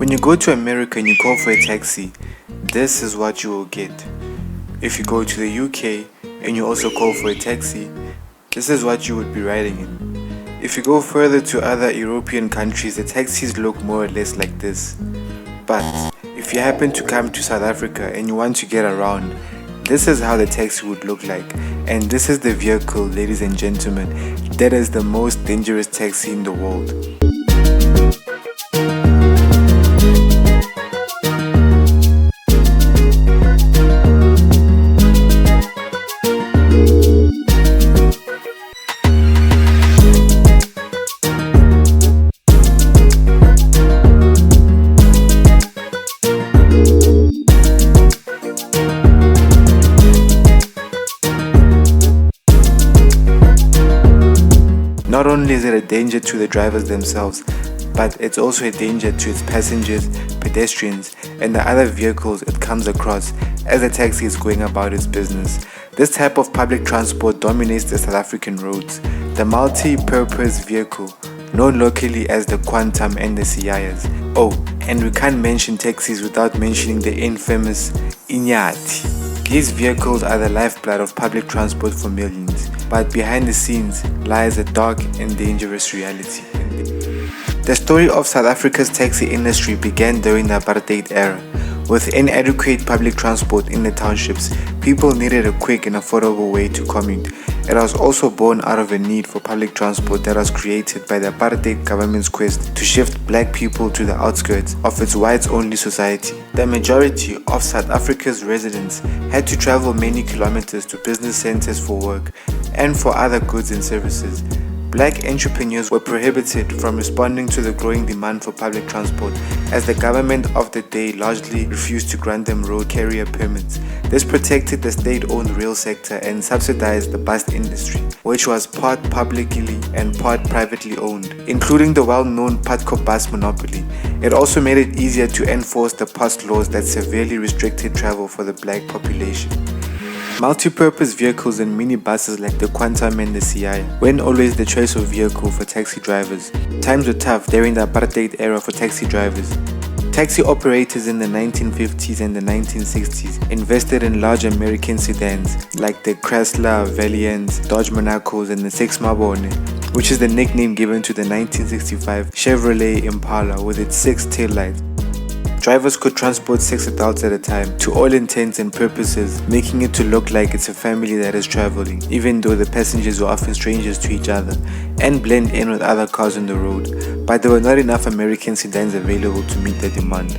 When you go to America and you call for a taxi, this is what you will get. If you go to the UK and you also call for a taxi, this is what you would be riding in. If you go further to other European countries, the taxis look more or less like this. But if you happen to come to South Africa and you want to get around, this is how the taxi would look like. And this is the vehicle, ladies and gentlemen, that is the most dangerous taxi in the world. Not only is it a danger to the drivers themselves, but it's also a danger to its passengers, pedestrians, and the other vehicles it comes across as the taxi is going about its business. This type of public transport dominates the South African roads. The multi-purpose vehicle, known locally as the Quantum and the Siayas. Oh, and we can't mention taxis without mentioning the infamous Inyathi. These vehicles are the lifeblood of public transport for millions, but behind the scenes lies a dark and dangerous reality. The story of South Africa's taxi industry began during the apartheid era. With inadequate public transport in the townships, people needed a quick and affordable way to commute. It was also born out of a need for public transport that was created by the apartheid government's quest to shift black people to the outskirts of its whites-only society. The majority of South Africa's residents had to travel many kilometers to business centers for work and for other goods and services. Black entrepreneurs were prohibited from responding to the growing demand for public transport, as the government of the day largely refused to grant them road carrier permits. This protected the state-owned rail sector and subsidized the bus industry, which was part publicly and part privately owned, including the well-known Patco bus monopoly. It also made it easier to enforce the past laws that severely restricted travel for the black population. Multi-purpose vehicles and minibuses like the Quantum and the Siaya weren't always the choice of vehicle for taxi drivers. Times were tough during the apartheid era for taxi drivers. Taxi operators in the 1950s and the 1960s invested in large American sedans like the Chrysler Valiants, Dodge Monacos, and the Six Mabone, which is the nickname given to the 1965 Chevrolet Impala with its 6 taillights. Drivers could transport 6 adults at a time, to all intents and purposes, making it to look like it's a family that is traveling, even though the passengers were often strangers to each other, and blend in with other cars on the road. But there were not enough American sedans available to meet the demand.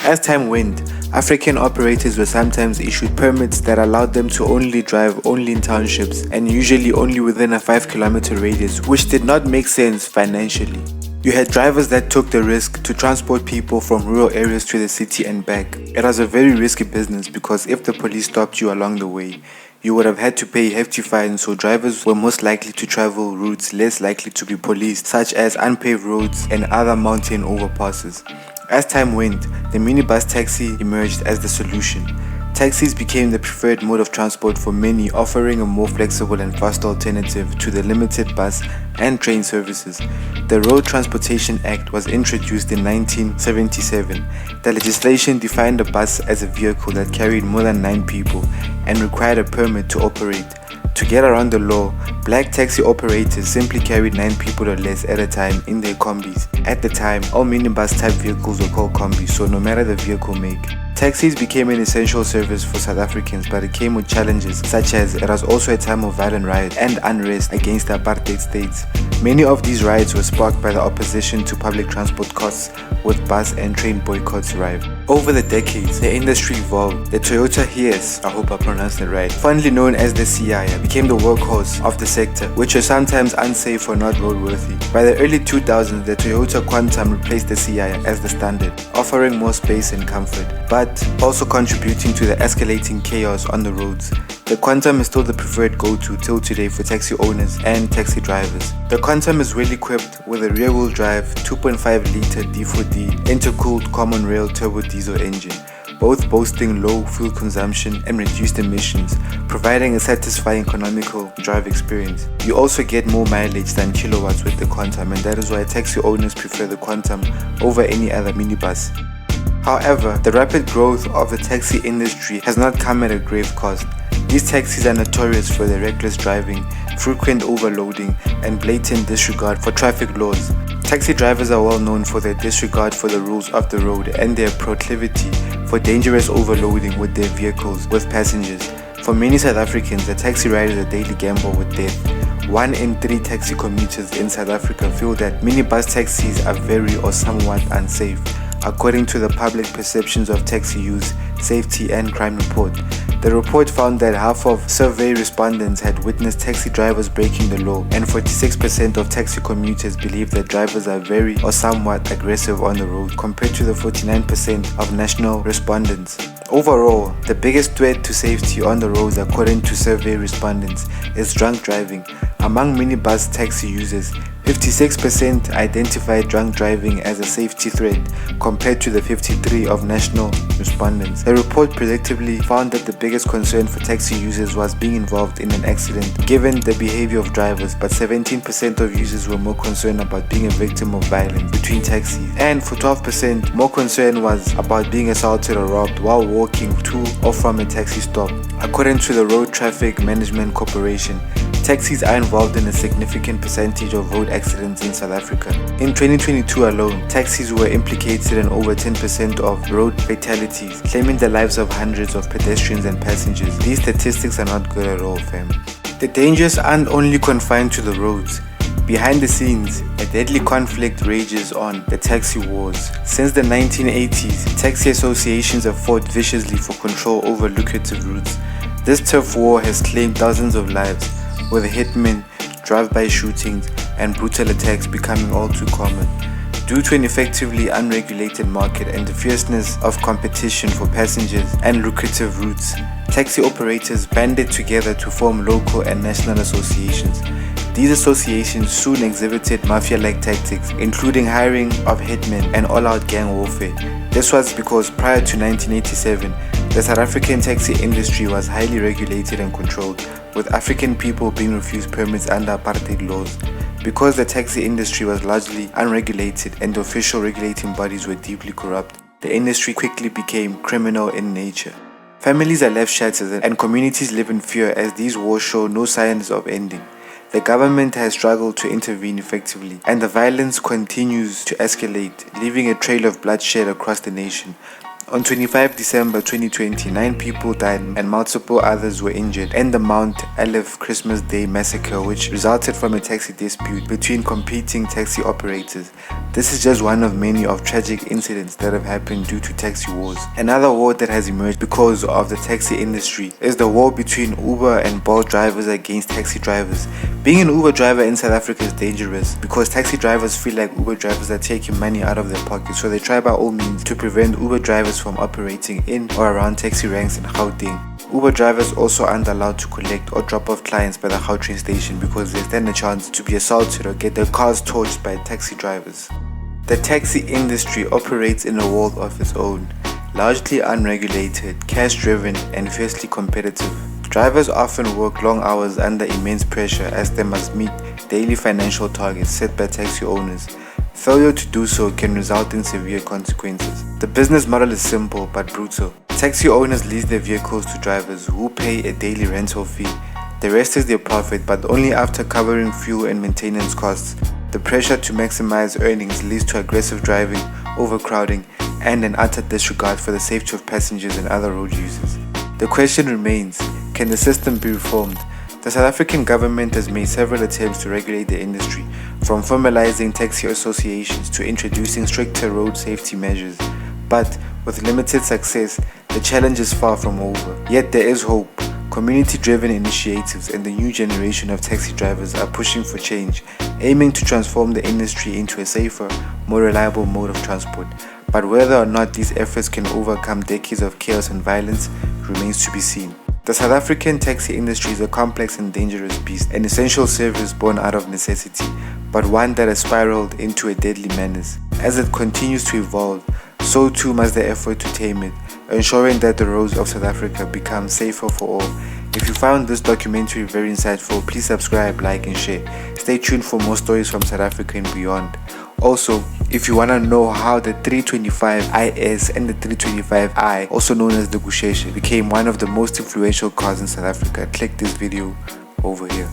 As time went, African operators were sometimes issued permits that allowed them to only drive in townships, and usually only within a 5-kilometer radius, which did not make sense financially. You had drivers that took the risk to transport people from rural areas to the city and back. It was a very risky business because if the police stopped you along the way, you would have had to pay hefty fines, so drivers were most likely to travel routes less likely to be policed, such as unpaved roads and other mountain overpasses. As time went, the minibus taxi emerged as the solution. Taxis became the preferred mode of transport for many, offering a more flexible and faster alternative to the limited bus and train services. The Road Transportation Act was introduced in 1977. The legislation defined a bus as a vehicle that carried more than 9 people and required a permit to operate. To get around the law, black taxi operators simply carried 9 people or less at a time in their combis. At the time, all minibus type vehicles were called combis, so no matter the vehicle make. Taxis became an essential service for South Africans, but it came with challenges, such as it was also a time of violent riots and unrest against the apartheid states. Many of these riots were sparked by the opposition to public transport costs, with bus and train boycotts rife. Over the decades, the industry evolved. The Toyota Hiace, I hope I pronounced it right, fondly known as the Siaya, became the workhorse of the sector, which was sometimes unsafe or not roadworthy. By the early 2000s, the Toyota Quantum replaced the Siaya as the standard, offering more space and comfort, but also contributing to the escalating chaos on the roads. The Quantum is still the preferred go-to till today for taxi owners and taxi drivers. The Quantum is well equipped with a rear-wheel drive 2.5-litre D4D intercooled common rail turbo diesel engine, both boasting low fuel consumption and reduced emissions, providing a satisfying economical drive experience. You also get more mileage than kilowatts with the Quantum, and that is why taxi owners prefer the Quantum over any other minibus. However, the rapid growth of the taxi industry has not come at a grave cost. These taxis are notorious for their reckless driving, frequent overloading, and blatant disregard for traffic laws. Taxi drivers are well known for their disregard for the rules of the road and their proclivity for dangerous overloading with their vehicles with passengers. For many South Africans, a taxi ride is a daily gamble with death. 1 in 3 taxi commuters in South Africa feel that minibus taxis are very or somewhat unsafe, according to the Public Perceptions of Taxi Use, Safety and Crime report. The report found that half of survey respondents had witnessed taxi drivers breaking the law, and 46% of taxi commuters believe that drivers are very or somewhat aggressive on the road, compared to the 49% of national respondents. Overall, the biggest threat to safety on the roads, according to survey respondents, is drunk driving. Among minibus taxi users, 56% identified drunk driving as a safety threat, compared to the 53% of national respondents. The report predictably found that the biggest concern for taxi users was being involved in an accident, given the behavior of drivers, but 17% of users were more concerned about being a victim of violence between taxis, and for 12%, more concern was about being assaulted or robbed while walking to or from a taxi stop. According to the Road Traffic Management Corporation, taxis are involved in a significant percentage of road accidents in South Africa. In 2022 alone, taxis were implicated in over 10% of road fatalities, claiming the lives of hundreds of pedestrians and passengers. These statistics are not good at all, fam. The dangers aren't only confined to the roads. Behind the scenes, a deadly conflict rages on, the taxi wars. Since the 1980s, taxi associations have fought viciously for control over lucrative routes. This turf war has claimed thousands of lives, with hitmen, drive-by shootings, and brutal attacks becoming all too common. Due to an effectively unregulated market and the fierceness of competition for passengers and lucrative routes, taxi operators banded together to form local and national associations. These associations soon exhibited mafia-like tactics, including hiring of hitmen and all-out gang warfare. This was because prior to 1987, the South African taxi industry was highly regulated and controlled, with African people being refused permits under apartheid laws. Because the taxi industry was largely unregulated and the official regulating bodies were deeply corrupt, the industry quickly became criminal in nature. Families are left shattered and communities live in fear as these wars show no signs of ending. The government has struggled to intervene effectively, and the violence continues to escalate, leaving a trail of bloodshed across the nation. On 25 December 2020, 9 people died and multiple others were injured in the Mount Aleph Christmas Day massacre, which resulted from a taxi dispute between competing taxi operators. This is just one of many of tragic incidents that have happened due to taxi wars. Another war that has emerged because of the taxi industry is the war between Uber and Bolt drivers against taxi drivers. Being an Uber driver in South Africa is dangerous because taxi drivers feel like Uber drivers are taking money out of their pockets, so they try by all means to prevent Uber drivers from operating in or around taxi ranks in Gauteng. Uber drivers also aren't allowed to collect or drop off clients by the Gautrain station because they stand a chance to be assaulted or get their cars torched by taxi drivers. The taxi industry operates in a world of its own, largely unregulated, cash-driven, and fiercely competitive. Drivers often work long hours under immense pressure as they must meet daily financial targets set by taxi owners. Failure to do so can result in severe consequences. The business model is simple but brutal. Taxi owners lease their vehicles to drivers who pay a daily rental fee. The rest is their profit, but only after covering fuel and maintenance costs. The pressure to maximize earnings leads to aggressive driving, overcrowding, and an utter disregard for the safety of passengers and other road users. The question remains, can the system be reformed? The South African government has made several attempts to regulate the industry, from formalizing taxi associations to introducing stricter road safety measures. But with limited success, the challenge is far from over. Yet there is hope. Community-driven initiatives and the new generation of taxi drivers are pushing for change, aiming to transform the industry into a safer, more reliable mode of transport. But whether or not these efforts can overcome decades of chaos and violence remains to be seen. The South African taxi industry is a complex and dangerous beast, an essential service born out of necessity, but one that has spiraled into a deadly menace. As it continues to evolve, so too must the effort to tame it, ensuring that the roads of South Africa become safer for all. If you found this documentary very insightful, please subscribe, like and share. Stay tuned for more stories from South Africa and beyond. Also, if you want to know how the 325 IS and the 325i, also known as the Gusheshe, became one of the most influential cars in South Africa, click this video over here.